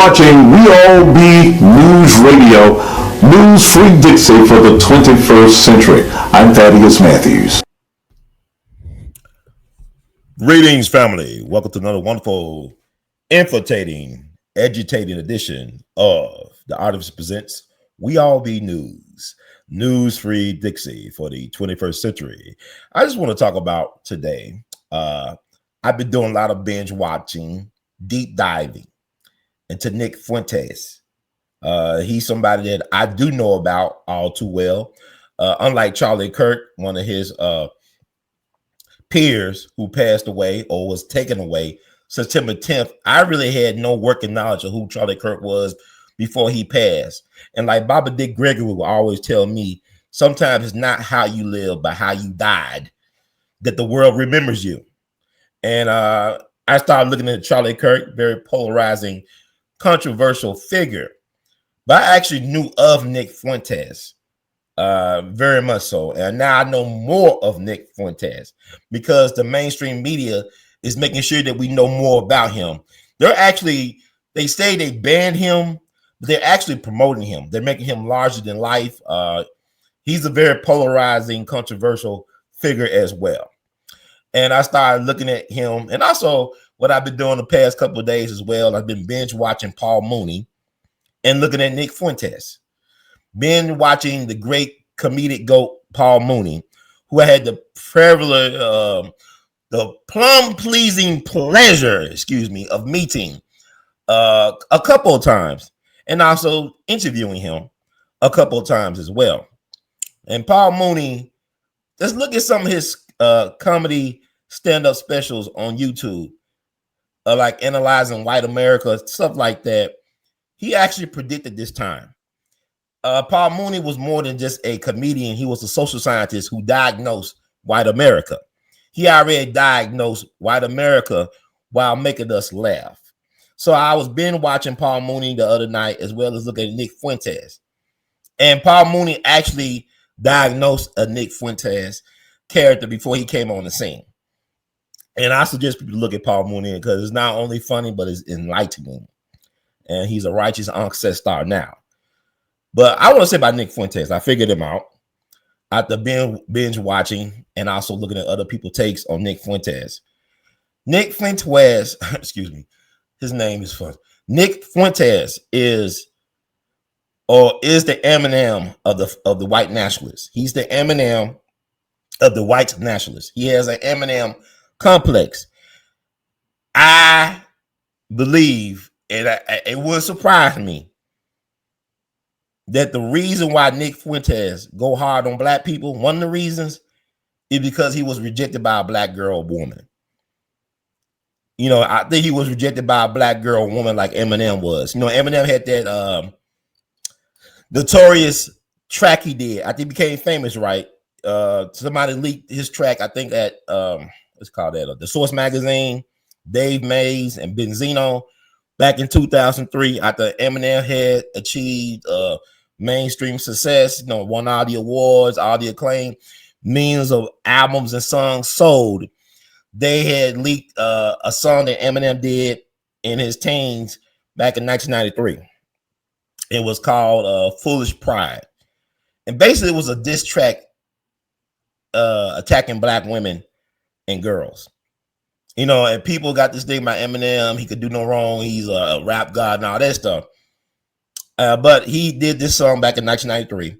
watching We All Be News Radio, News Free Dixie for the 21st century. I'm Thaddeus Matthews. Greetings, family. Welcome to another wonderful, infiltrating, agitating edition of the Artivist Presents We All Be News, News Free Dixie for the 21st century. I just want to talk about today. I've been doing a lot of binge watching, deep diving into Nick Fuentes. He's somebody that I do know about all too well. Unlike Charlie Kirk, one of his peers who passed away or was taken away September 10th, I really had no working knowledge of who Charlie Kirk was before he passed. And like Baba Dick Gregory will always tell me, sometimes it's not how you live, but how you died that the world remembers you. And I started looking at Charlie Kirk, very polarizing, controversial figure. But I actually knew of Nick Fuentes, very much so. And now I know more of Nick Fuentes because the mainstream media is making sure that we know more about him. They say they banned him, but they're actually promoting him. They're making him larger than life. He's a very polarizing, controversial figure as well. And I started looking at him. And also what I've been doing the past couple of days as well, I've been binge watching Paul Mooney and looking at Nick Fuentes. Been watching the great comedic GOAT Paul Mooney, who I had the privilege, the plum-pleasing pleasure, of meeting a couple of times, and also interviewing him a couple of times as well. And Paul Mooney, let's look at some of his comedy stand-up specials on YouTube, like analyzing white America, stuff like that. He actually predicted this time. Paul Mooney was more than just a comedian. He was a social scientist who diagnosed white America. He already diagnosed white America while making us laugh. So I was binge watching Paul Mooney the other night, as well as looking at Nick Fuentes. And Paul Mooney actually diagnosed a Nick Fuentes character before he came on the scene. And I suggest people look at Paul Mooney because it's not only funny, but it's enlightening. And he's a righteous success star now. But I want to say about Nick Fuentes, I figured him out after binge watching and also looking at other people's takes on Nick Fuentes. Nick Fuentes, his name is fun. Nick Fuentes is the Eminem of the white nationalists. He's the Eminem of the white nationalists. He has an Eminem complex. I believe, and it would surprise me, that the reason why Nick Fuentes go hard on black people, one of the reasons, is because he was rejected by a black girl or woman. You know, I think he was rejected by a black girl or woman like Eminem was. You know, Eminem had that notorious track he did. I think he became famous, right? Somebody leaked his track, I think at what's called that, the Source magazine, Dave Mays and Benzino, back in 2003, after Eminem had achieved mainstream success, won all the awards, all the acclaim, millions of albums and songs sold. They had leaked a song that Eminem did in his teens back in 1993. It was called Foolish Pride. And basically it was a diss track attacking black women and girls. And people got this thing about Eminem. He could do no wrong. He's a rap god and all that stuff. But he did this song back in 1993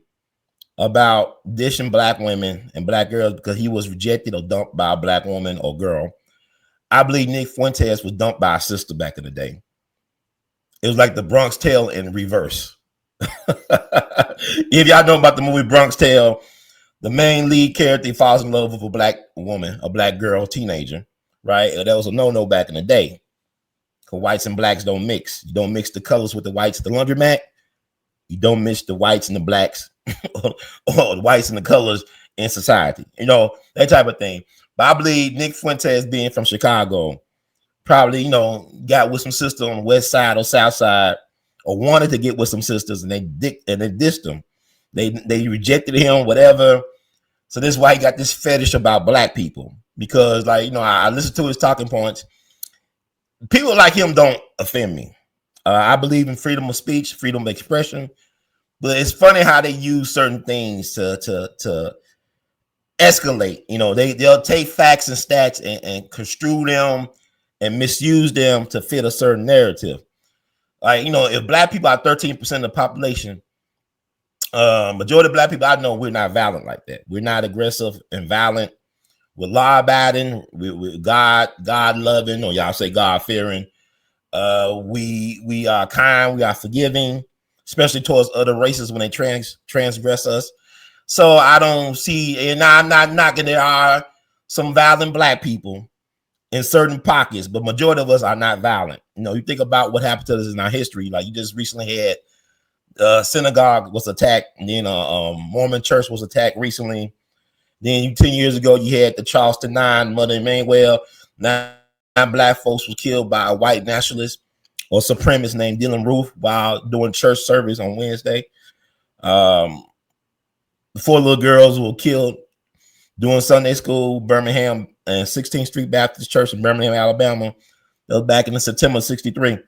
about dishing black women and black girls because he was rejected or dumped by a black woman or girl. I believe Nick Fuentes was dumped by a sister back in the day. It was like the Bronx Tale in reverse. If y'all know about the movie Bronx Tale, the main lead character falls in love with a black woman, a black girl, teenager. Right? That was a no-no back in the day. Because whites and blacks don't mix. You don't mix the colors with the whites at the laundromat. You don't mix the whites and the blacks or the whites and the colors in society. That type of thing. But I believe Nick Fuentes, being from Chicago, probably, got with some sisters on the west side or south side, or wanted to get with some sisters, and they dissed him. They rejected him, whatever. So this is why he got this fetish about black people. Because, I listen to his talking points. People like him don't offend me. I believe in freedom of speech, freedom of expression, but it's funny how they use certain things to escalate. You know, they'll take facts and stats and construe them and misuse them to fit a certain narrative. Like, you know, if black people are 13% of the population, majority of black people I know, we're not violent like that. We're not aggressive and violent. We're law abiding. We're God loving, or y'all say God fearing. We are kind. We are forgiving, especially towards other races when they transgress us. So I don't see, and I'm not knocking. There are some violent black people in certain pockets, but majority of us are not violent. You know, you think about what happened to us in our history. Like, you just recently had synagogue was attacked, and then Mormon church was attacked recently. Then 10 years ago, you had the Charleston Nine, Mother Emanuel. Nine black folks was killed by a white nationalist or supremacist named Dylan Roof while doing church service on Wednesday. 4 little girls were killed doing Sunday school, Birmingham and 16th Street Baptist Church in Birmingham, Alabama. That was back in September of '63.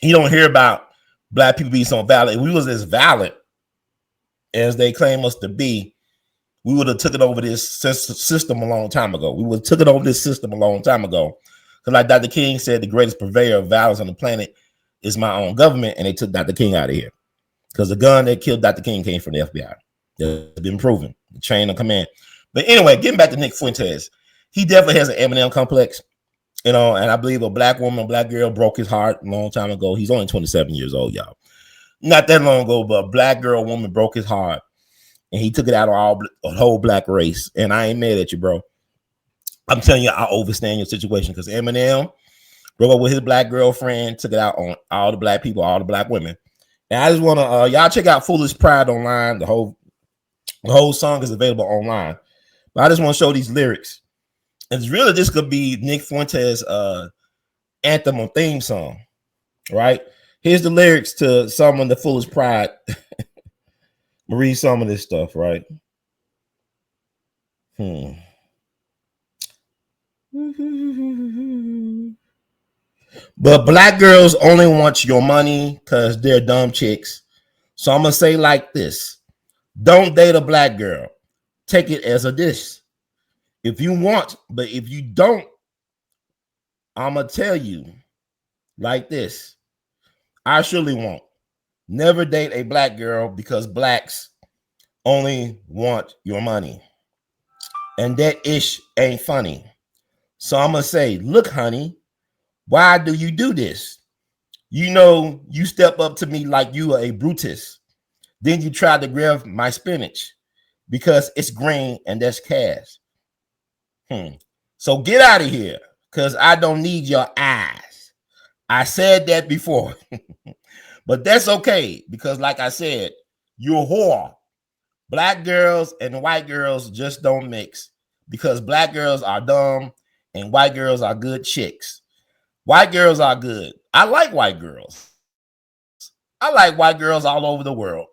You don't hear about black people being so violent. If we was as violent as they claim us to be, we would have took it over this system a long time ago. We would have took it over this system a long time ago. Because like Dr. King said, the greatest purveyor of violence on the planet is my own government, and they took Dr. King out of here. Because the gun that killed Dr. King came from the FBI. That's been proven. The chain of command. But anyway, getting back to Nick Fuentes, he definitely has an Eminem complex. You know, and I believe a black woman, black girl broke his heart a long time ago. He's only 27 years old, y'all. Not that long ago, but a black girl, woman broke his heart. And he took it out on a whole black race. And I ain't mad at you, bro. I'm telling you, I overstand your situation, because Eminem broke up with his black girlfriend, took it out on all the black people, all the black women. And I just want to, y'all check out Foolish Pride online. The whole song is available online. But I just want to show these lyrics. It's really, this could be Nick Fuentes' anthem or theme song, right? Here's the lyrics to some of the Foolish Pride. Read some of this stuff, right? But black girls only want your money because they're dumb chicks. So I'm going to say like this. Don't date a black girl. Take it as a dish. If you want, but if you don't, I'm going to tell you like this. I surely won't. Never date a black girl, because blacks only want your money. And that ish ain't funny. So I'm going to say, look, honey, why do you do this? You know, you step up to me like you are a Brutus. Then you try to grab my spinach because it's green and that's cash. So get out of here, because I don't need your eyes. I said that before. But that's okay, because like I said, you're a whore. Black girls and white girls just don't mix, because black girls are dumb and white girls are good chicks. White girls are good. I like white girls. I like white girls all over the world.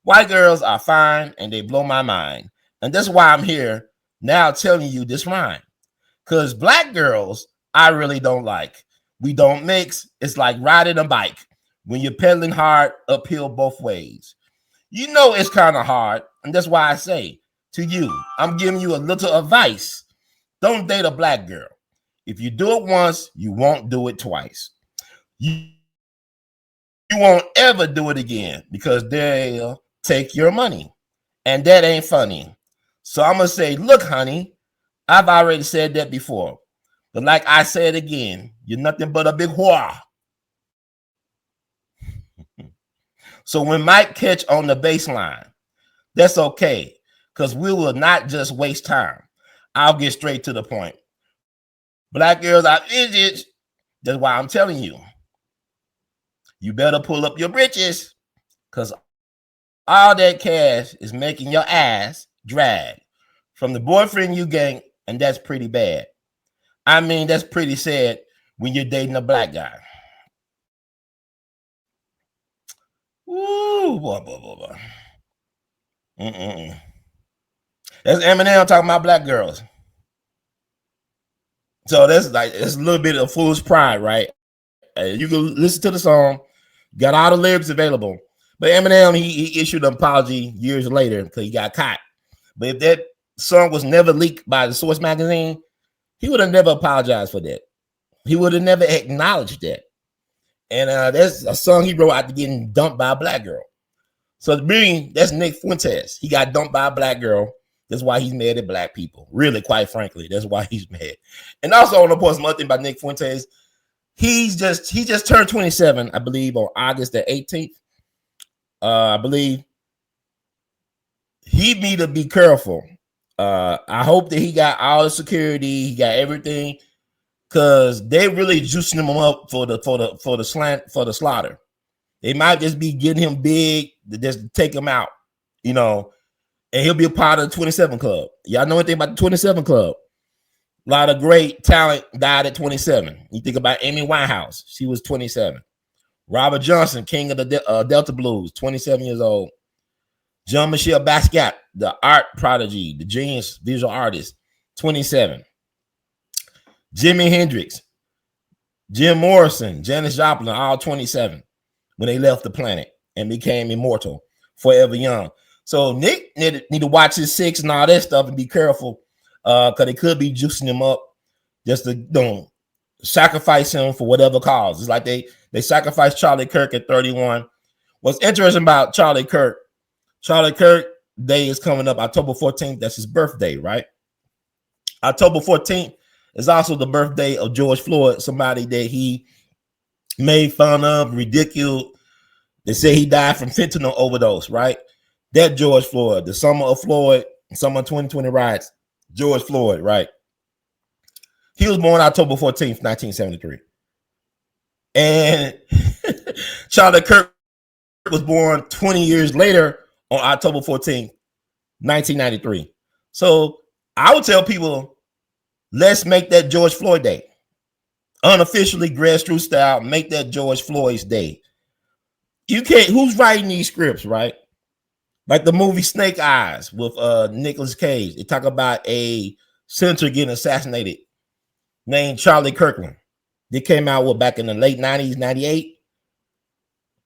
White girls are fine and they blow my mind. And that's why I'm here now telling you this rhyme. Because black girls, I really don't like. We don't mix. It's like riding a bike when you're pedaling hard uphill both ways. You know it's kind of hard. And that's why I say to you, I'm giving you a little advice. Don't date a black girl. If you do it once, you won't do it twice. You won't ever do it again, because they'll take your money. And that ain't funny. So I'm going to say, look, honey, I've already said that before. But like I said again, you're nothing but a big whore. So when Mike catch on the baseline, that's okay, because we will not just waste time. I'll get straight to the point. Black girls are idiots. That's why I'm telling you. You better pull up your britches, because all that cash is making your ass drag from the boyfriend you ganked, and that's pretty bad. I mean, that's pretty sad when you're dating a black guy. Ooh, boy. That's Eminem talking about black girls. So that's like, it's a little bit of foolish pride, right? You can listen to the song. Got all the lyrics available. But Eminem, he issued an apology years later because he got caught. But if that song was never leaked by the Source magazine, he would have never apologized for that. He would have never acknowledged that. And that's a song he wrote after getting dumped by a black girl. So to me, that's Nick Fuentes. He got dumped by a black girl. That's why he's mad at black people. Really, quite frankly, that's why he's mad. And also, I want to point some other thing about Nick Fuentes. He just turned 27, I believe, on August the 18th. I believe he need to be careful. I hope that he got all the security, he got everything, because they really juicing him up for the slaughter. They might just be getting him big to just take him out, you know, and he'll be a part of the 27 Club. Y'all know anything about the 27 Club? A lot of great talent died at 27. You think about Amy Winehouse, she was 27. Robert Johnson, king of the Delta Blues, 27 years old. Jean-Michel Basquiat, the art prodigy, the genius visual artist, 27. Jimi Hendrix, Jim Morrison, Janis Joplin, all 27 when they left the planet and became immortal, forever young. So Nick need to watch his six and all that stuff and be careful, because they could be juicing him up just to sacrifice him for whatever cause. It's like they sacrificed Charlie Kirk at 31. What's interesting about Charlie Kirk Day is coming up October 14th. That's his birthday, right? October 14th is also the birthday of George Floyd, somebody that he made fun of, ridiculed. They say he died from fentanyl overdose, right? That George Floyd, the summer of Floyd, summer 2020 riots, George Floyd, right? He was born October 14th, 1973. And Charlie Kirk was born 20 years later on October 14th, 1993. So I would tell people, let's make that George Floyd Day. Unofficially, grassroots style, make that George Floyd's Day. You can't, who's writing these scripts, right? Like the movie Snake Eyes with Nicolas Cage. They talk about a senator getting assassinated named Charlie Kirkland. They came out back in the late 90s, 98.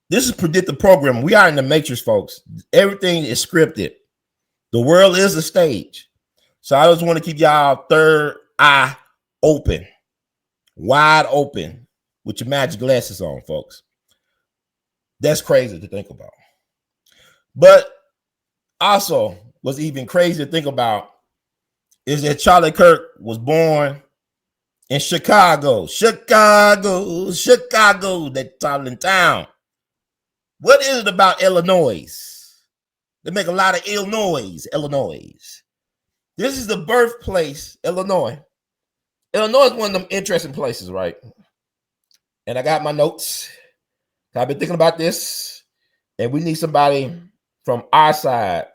This is predictive programming. We are in the matrix, folks. Everything is scripted. The world is a stage. So I just want to keep y'all third eye open, wide open with your magic glasses on, folks. That's crazy to think about. But also, what's even crazy to think about is that Charlie Kirk was born in Chicago, that toddling town. What is it about Illinois? They make a lot of Illinois. This is the birthplace, Illinois. Illinois is one of them interesting places, right? And I got my notes. I've been thinking about this, and we need somebody from our side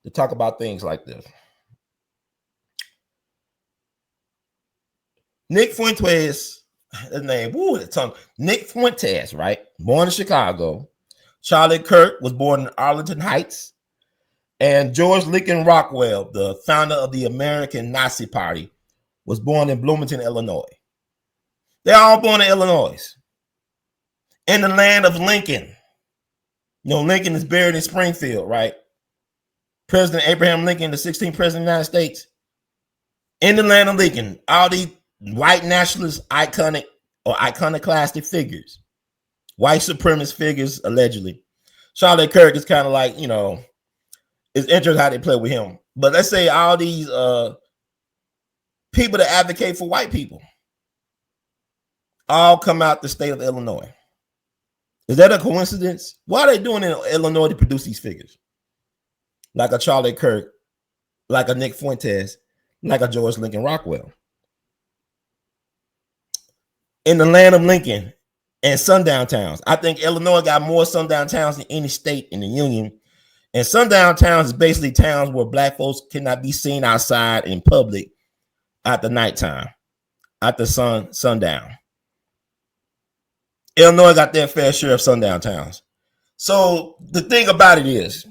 to talk about things like this. Nick Fuentes, his name, Nick Fuentes, right? Born in Chicago. Charlie Kirk was born in Arlington Heights. And George Lincoln Rockwell, the founder of the American Nazi Party, was born in Bloomington, Illinois. They're all born in Illinois. In the land of Lincoln. You know, Lincoln is buried in Springfield, right? President Abraham Lincoln, the 16th president of the United States. In the land of Lincoln, all these white nationalist iconoclastic figures, white supremacist figures, allegedly. Charlie Kirk is kind of like, you know, it's interesting how they play with him. But let's say all these people that advocate for white people all come out the state of Illinois. Is that a coincidence? What are they doing in Illinois to produce these figures? Like a Charlie Kirk, like a Nick Fuentes, like a George Lincoln Rockwell. In the land of Lincoln and sundown towns. I think Illinois got more sundown towns than any state in the Union. And sundown towns is basically towns where black folks cannot be seen outside in public at the nighttime, at the sundown. Illinois got their fair share of sundown towns. So the thing about it is,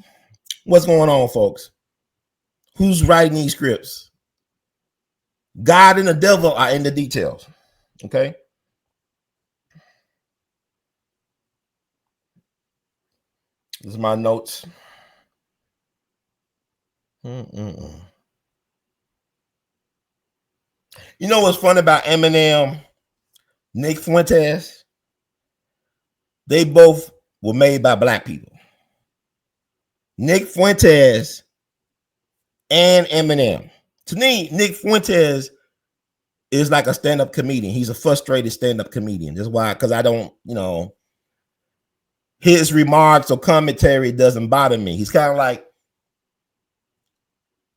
what's going on, folks? Who's writing these scripts? God and the devil are in the details. Okay. This is my notes. You know what's funny about Eminem, Nick Fuentes? They both were made by black people. Nick Fuentes and Eminem. To me, Nick Fuentes is like a stand-up comedian. He's a frustrated stand-up comedian. That's why, because I don't, his remarks or commentary doesn't bother me. He's kind of like,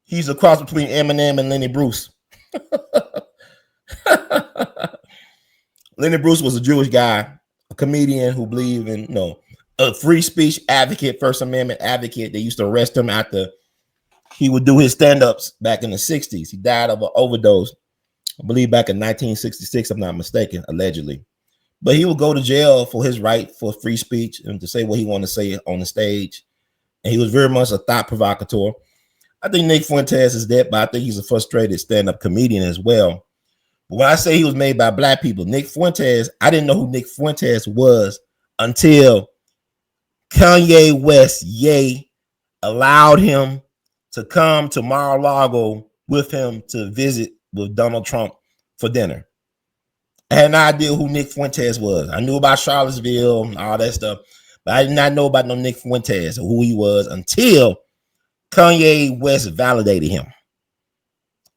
he's a cross between Eminem and Lenny Bruce. Lenny Bruce was a Jewish guy, a comedian who believed in, a free speech advocate, First Amendment advocate. They used to arrest him after he would do his stand-ups back in the 60s. He died of an overdose, I believe back in 1966, I'm not mistaken, allegedly. But he would go to jail for his right for free speech and to say what he wanted to say on the stage. And he was very much a thought provocateur. I think Nick Fuentes is that, but I think he's a frustrated stand-up comedian as well. But when I say he was made by black people, Nick Fuentes, I didn't know who Nick Fuentes was until Kanye West, allowed him to come to Mar-a-Lago with him to visit with Donald Trump for dinner. I had no idea who Nick Fuentes was. I knew about Charlottesville and all that stuff, but I did not know about no Nick Fuentes or who he was until Kanye West validated him,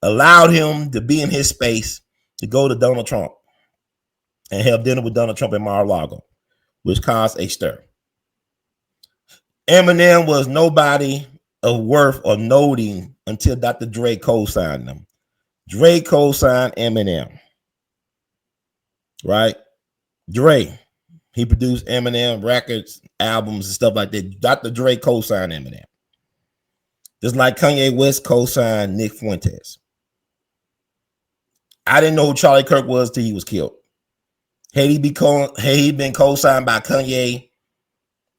allowed him to be in his space to go to Donald Trump and have dinner with Donald Trump in Mar-a-Lago, which caused a stir. Eminem was nobody of worth or noting until Dr. Dre co-signed him. Dre co-signed Eminem, right? Dre, he produced Eminem records, albums, and stuff like that. Dr. Dre co-signed Eminem. Just like Kanye West co-signed Nick Fuentes. I didn't know who Charlie Kirk was till he was killed. Had he been co-signed by Kanye,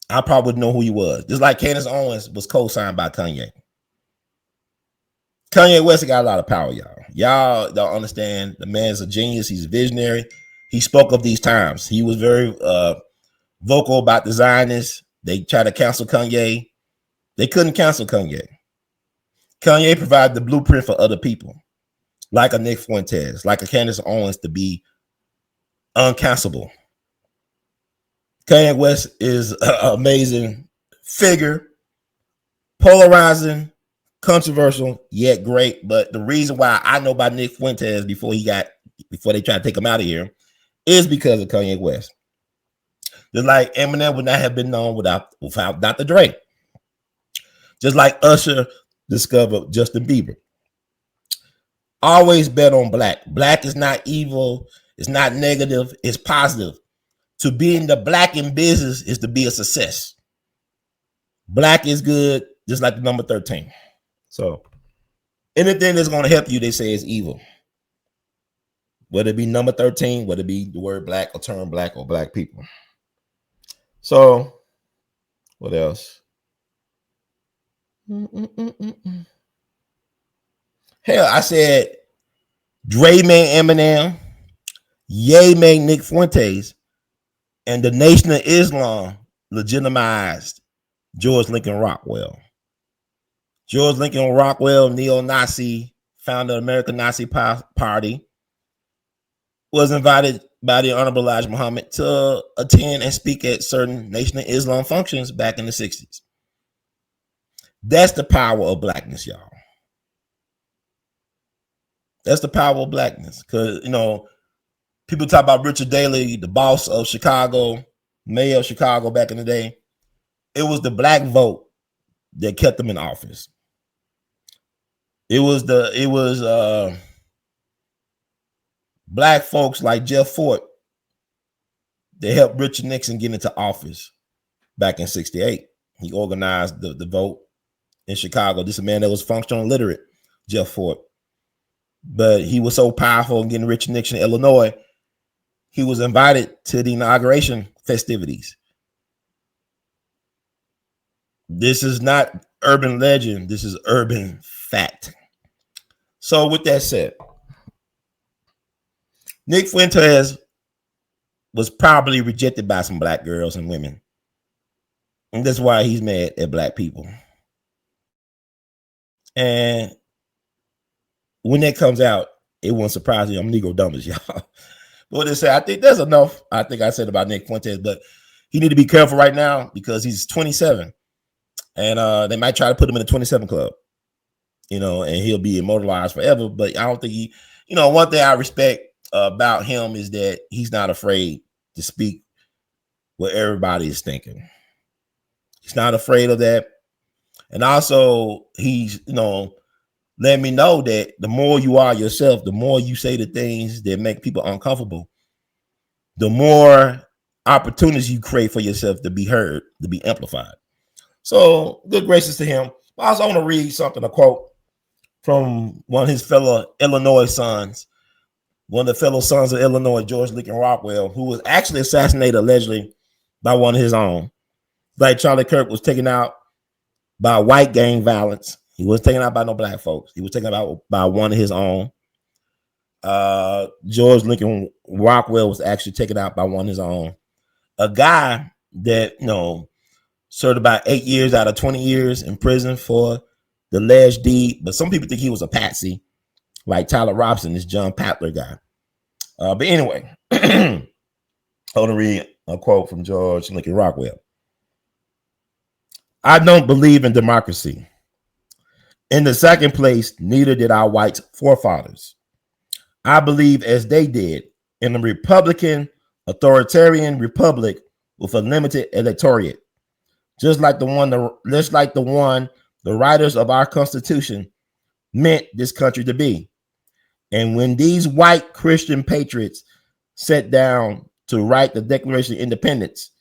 I probably would know who he was. Just like Candace Owens was co-signed by Kanye. Kanye West got a lot of power, y'all. Y'all don't understand. The man's a genius. He's a visionary. He spoke of these times. He was very vocal about the Zionists. They tried to cancel Kanye. They couldn't cancel Kanye. Kanye provided the blueprint for other people, like a Nick Fuentes, like a Candace Owens, to be uncancelable. Kanye West is an amazing figure, polarizing, controversial, yet great. But the reason why I know about Nick Fuentes before they tried to take him out of here is because of Kanye West. Just like Eminem would not have been known without Dr. Dre. Just like Usher discovered Justin Bieber. Always bet on black. Black is not evil. It's not negative. It's positive. To be in the black in business is to be a success. Black is good, just like the number 13. So anything that's going to help you, they say, is evil. Whether it be number 13, whether it be the word black or term black or black people. So what else? Hell, I said Dre made Eminem, Ye made Nick Fuentes, and the Nation of Islam legitimized George Lincoln Rockwell. George Lincoln Rockwell, neo-Nazi, founder of the American Nazi Party, was invited by the Honorable Elijah Muhammad to attend and speak at certain Nation of Islam functions back in the 60s. That's the power of blackness, y'all. That's the power of blackness. Because, people talk about Richard Daley, the boss of Chicago, mayor of Chicago back in the day. It was the black vote that kept him in office. It was black folks like Jeff Fort that helped Richard Nixon get into office back in 68. He organized the vote in Chicago. This is a man that was functional illiterate, Jeff Fort. But he was so powerful in getting Richard Nixon in Illinois, he was invited to the inauguration festivities. This is not urban legend. This is urban fact. So with that said, Nick Fuentes was probably rejected by some black girls and women. And that's why he's mad at black people. And when that comes out, it won't surprise you. I'm Negro dumbest, y'all. But what they say, I think there's enough. I think I said about Nick Fuentes, but he need to be careful right now because he's 27, and they might try to put him in the 27 club, you know, and he'll be immortalized forever. But I don't think he, you know, one thing I respect about him is that he's not afraid to speak what everybody is thinking. He's not afraid of that, and also he's, you know, let me know that the more you are yourself, the more you say the things that make people uncomfortable, the more opportunities you create for yourself to be heard, to be amplified. So good gracious to him. I also want to read something, a quote from one of his fellow Illinois sons, one of the fellow sons of Illinois, George Lincoln Rockwell, who was actually assassinated allegedly by one of his own. Like Charlie Kirk was taken out by white gang violence. He wasn't taken out by no black folks. He was taken out by one of his own. George Lincoln Rockwell was actually taken out by one of his own. A guy that, you know, served about 8 years out of 20 years in prison for the alleged deed. But some people think he was a patsy, like Tyler Robson, this John Patler guy. But anyway, I want to read a quote from George Lincoln Rockwell. I don't believe in democracy. In the second place, neither did our white forefathers. I believe, as they did, in a Republican authoritarian republic with a limited electorate, just like the one the writers of our Constitution meant this country to be. And when these white Christian patriots sat down to write the Declaration of Independence,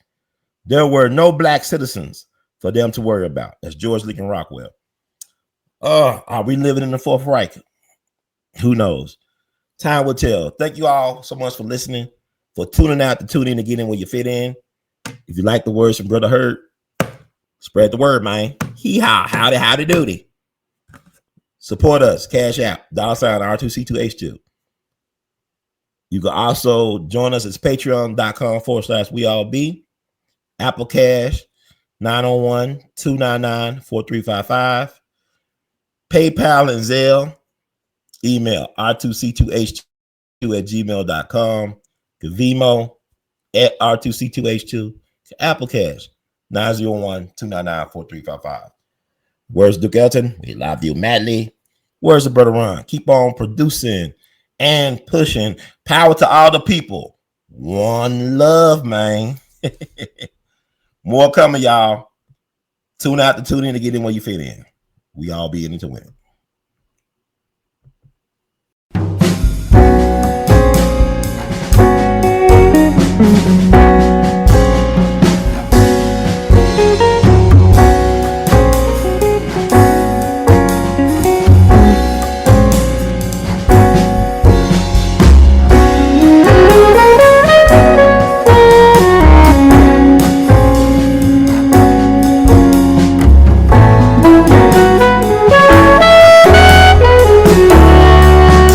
there were no black citizens for them to worry about. That's George Lincoln Rockwell. Are we living in the Fourth Reich? Who knows? Time will tell. Thank you all so much for listening, for tuning out to tune in to get in where you fit in. If you like the words from Brother Hurt, spread the word, man. Hee-haw, howdy doody. Support us. Cash App, $ R2C2H2. You can also join us at patreon.com/weallbe. Apple Cash, 901-299-4355. PayPal and Zelle. Email r2c2h2@gmail.com. Vimo at r2c2h2. Apple Cash 901-299-4355. Where's Duke Elton? We love you madly. Where's the brother Ron? Keep on producing and pushing. Power to all the people. One love, man. More coming, y'all. Tune out to tune in to get in where you fit in. We all be in it to win.